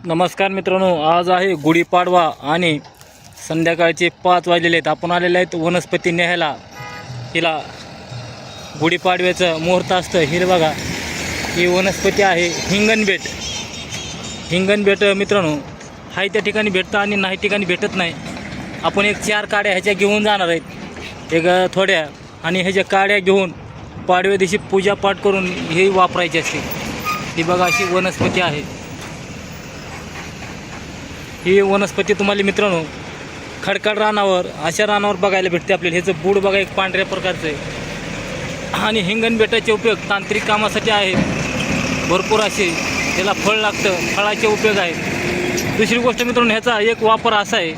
नमस्कार मित्रांनो, आज आहे गुढीपाडवा आणि संध्याकाळचे 5 वाजलेले आहेत. आपण आलेले आहेत वनस्पती न्यायला. हिला गुढीपाडव्याचं मुहूर्त असतं. हे बघा, ही वनस्पती आहे हिंगणबेट. हिंगणबेट मित्रांनो हाय त्या ठिकाणी भेटतं आणि नाही ठिकाणी भेटत नाही. आपण एक 4 काड्या ह्याच्या घेऊन जाणार आहेत, एक थोड्या, आणि ह्याच्या काड्या घेऊन पाडव्या दिवशी पूजापाठ करून हे वापरायची असते. ही बघा अशी वनस्पती आहे. ही वनस्पती तुम्हाला मित्रांनो खडखड रानावर, अशा रानावर बघायला भेटते आपल्याला. ह्याचं बूड बघा एक पांढऱ्या प्रकारचं आहे. आणि हिंगणबेटाचे उपयोग तांत्रिक कामासाठी आहेत भरपूर असे. त्याला फळ लागतं, फळाचे उपयोग आहेत. दुसरी गोष्ट मित्रांनो, ह्याचा एक वापर असा आहे,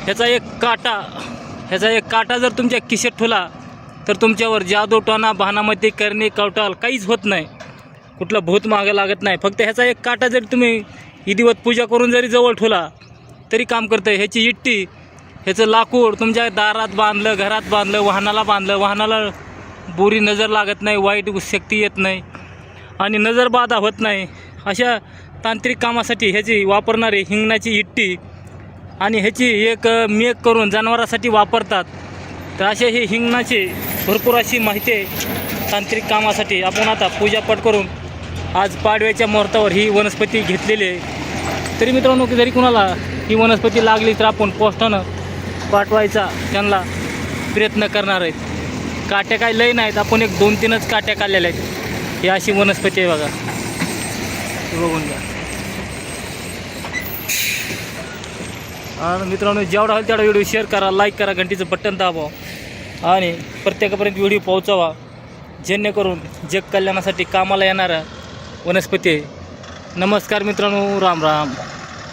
ह्याचा एक काटा जर तुमच्या खिशात ठेवला तर तुमच्यावर जादू टोना बहानामती करणे कवटाल काहीच होत नाही. कुठलं भूत मागं लागत नाही. फक्त ह्याचा एक काटा जरी तुम्ही विधिवत पूजा करून जरी जवळ ठेवला तरी काम करतं. ह्याची इट्टी, ह्याचं लाकूड तुमच्या दारात बांधलं, घरात बांधलं, वाहनाला बांधलं, वाहनाला बुरी नजर लागत नाही, वाईट शक्ती येत नाही आणि नजरबाधा होत नाही. अशा तांत्रिक कामासाठी ह्याची वापरणारी हिंगणाची इट्टी आणि ह्याची एक मेक करून जनावरांसाठी वापरतात. तर असे हे हिंगणाचे भरपूर अशी माहिती आहे तांत्रिक कामासाठी. आपण आता पूजापाठ करून आज पाडव्याच्या मुहूर्तावर ही वनस्पती घेतलेली आहे. तरी मित्रांनो, जरी कुणाला ही वनस्पती लागली तर आपण पोस्टानं पाठवायचा त्यांना प्रयत्न करणार आहेत. काट्या काय लय नाहीत, आपण एक 2-3च काट्या काढलेल्या आहेत. ही अशी वनस्पती आहे बघा, बघून घ्या. आणि मित्रांनो, जेवढा होईल तेवढा व्हिडिओ शेअर करा, लाईक करा, घंटीचं बटन दाबवा आणि प्रत्येकापर्यंत व्हिडिओ पोहोचवा, जेणेकरून जग कल्याणासाठी कामाला येणारा वनस्पती आहे. नमस्कार मित्रांनो, राम राम.